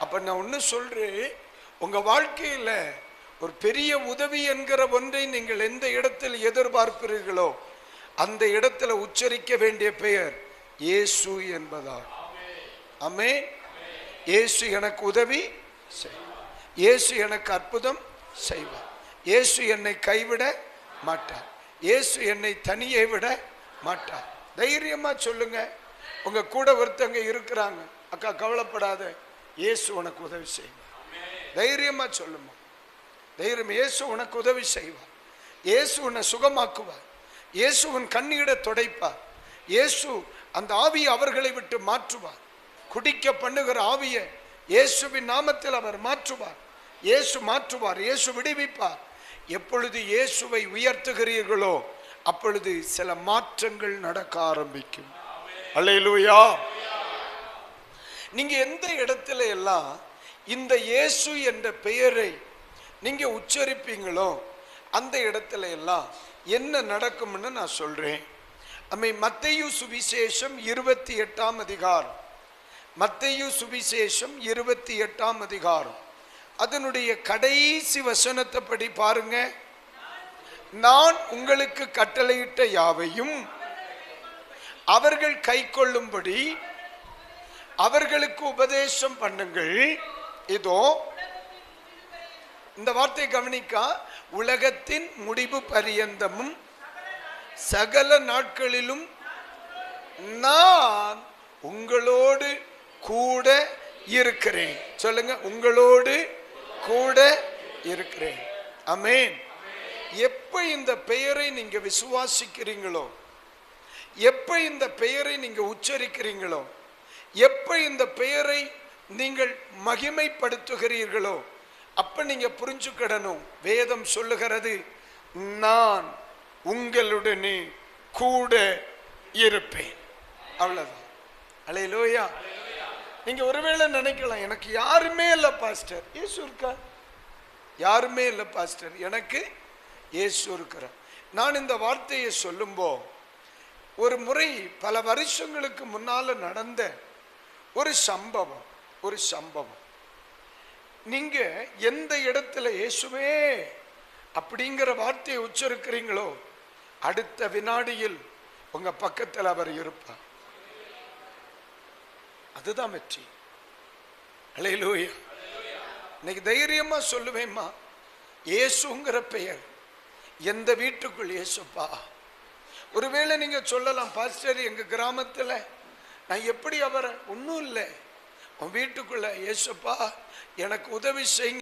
அப்ப நான் ஒன்று சொல்றேன், உங்க வாழ்க்கையில் ஒரு பெரிய உதவி என்கிற ஒன்றை நீங்கள் எந்த இடத்தில் எதிர்பார்க்கிறீர்களோ அந்த இடத்துல உச்சரிக்க வேண்டிய பெயர் இயேசு என்பதா. ஆமென். இயேசு எனக்கு உதவி செய்வார், இயேசு எனக்கு அற்புதம் செய்வார், இயேசு என்னை கைவிட மாட்டார், இயேசு என்னை தனியே விட மாட்டார். தைரியமா சொல்லுங்க. உங்க கூட ஒருத்தங்க இருக்கிறாங்க, அக்கா கவலைப்படாத, இயேசு உனக்கு உதவி செய்வார். தைரியமா சொல்லுமா, தைரியம். இயேசு உனக்கு உதவி செய்வார், இயேசு உன்னை சுகமாக்குவார், இயேசு உன் கண்ணீரை துடைப்பார், இயேசு அந்த ஆவியை அவர்களை விட்டு மாற்றுவார். குடிக்க பண்ணுகிற ஆவியை இயேசுவின் நாமத்தில் அவர் மாற்றுவார், இயேசு மாற்றுவார், இயேசு விடுவிப்பார். எப்பொழுது இயேசுவை உயர்த்துகிறீர்களோ அப்பொழுது சில மாற்றங்கள் நடக்க ஆரம்பிக்கும். அல்லேலூயா. நீங்க எந்த இடத்துல எல்லாம் இந்த இயேசு என்ற பெயரை நீங்க உச்சரிப்பீங்களோ அந்த இடத்துல எல்லாம் என்ன நடக்கும்னு நான் சொல்றேன். மத்தேயு சுவிசேஷம் 28ஆம் அதிகாரம், மத்தேயு சுவிசேஷம் 28ஆம் அதிகாரம் அதனுடைய கடைசி வசனத்தை படி பாருங்க. நான் உங்களுக்கு கட்டளையிட்ட யாவையும் அவர்கள் கை கொள்ளும்படி அவர்களுக்கு உபதேசம் பண்ணுங்கள். இதோ இந்த வார்த்தை கவனிக்கா, உலகத்தின் முடிவு பரியந்தமும் சகல நாட்களிலும் நான் உங்களோடு கூட இருக்கிறேன். சொல்லுங்க, உங்களோடு கூட இருக்கிறேன். ஆமென். எப்ப இந்த பெயரை நீங்க விசுவாசிக்கிறீங்களோ, எப்ப இந்த பெயரை நீங்க உச்சரிக்கிறீங்களோ, எப்ப இந்த பெயரை நீங்கள் மகிமைப்படுத்துகிறீர்களோ அப்ப நீங்க புரிஞ்சுக்கிடணும், வேதம் சொல்லுகிறது நான் உங்களுடனே கூட இருப்பேன். அவ்வளவுதான். அல்லேலூயா. நீங்க ஒருவேளை நினைக்கலாம், எனக்கு யாருமே இல்லை பாஸ்டர். இயேசு இருக்கா? யாருமே இல்லை பாஸ்டர், எனக்கு இயேசு இருக்கிறார். நான் இந்த வார்த்தையை சொல்லும்போ ஒரு முறை பல வருஷங்களுக்கு முன்னால நடந்த ஒரு சம்பவம். நீங்க எந்த இடத்துல இயேசுவே அப்படிங்கிற வார்த்தையை உச்சரிக்கிறீங்களோ அடுத்த வினாடியில் உங்க பக்கத்தில் அவர் இருப்பார். அதுதான் வெற்றி. அல்லேலூயா. இன்னைக்கு தைரியமா சொல்லுவேம்மா, இயேசுங்கிற பெயர் எந்த வீட்டுக்குள் இயேசுப்பா. ஒருவேளை நீங்க சொல்லலாம், பாஸ்டர் எங்க கிராமத்துல நான் எப்படி அவரை, ஒன்றும் இல்லை, உன் வீட்டுக்குள்ள இயேசுப்பா எனக்கு உதவி செய்யுங்க.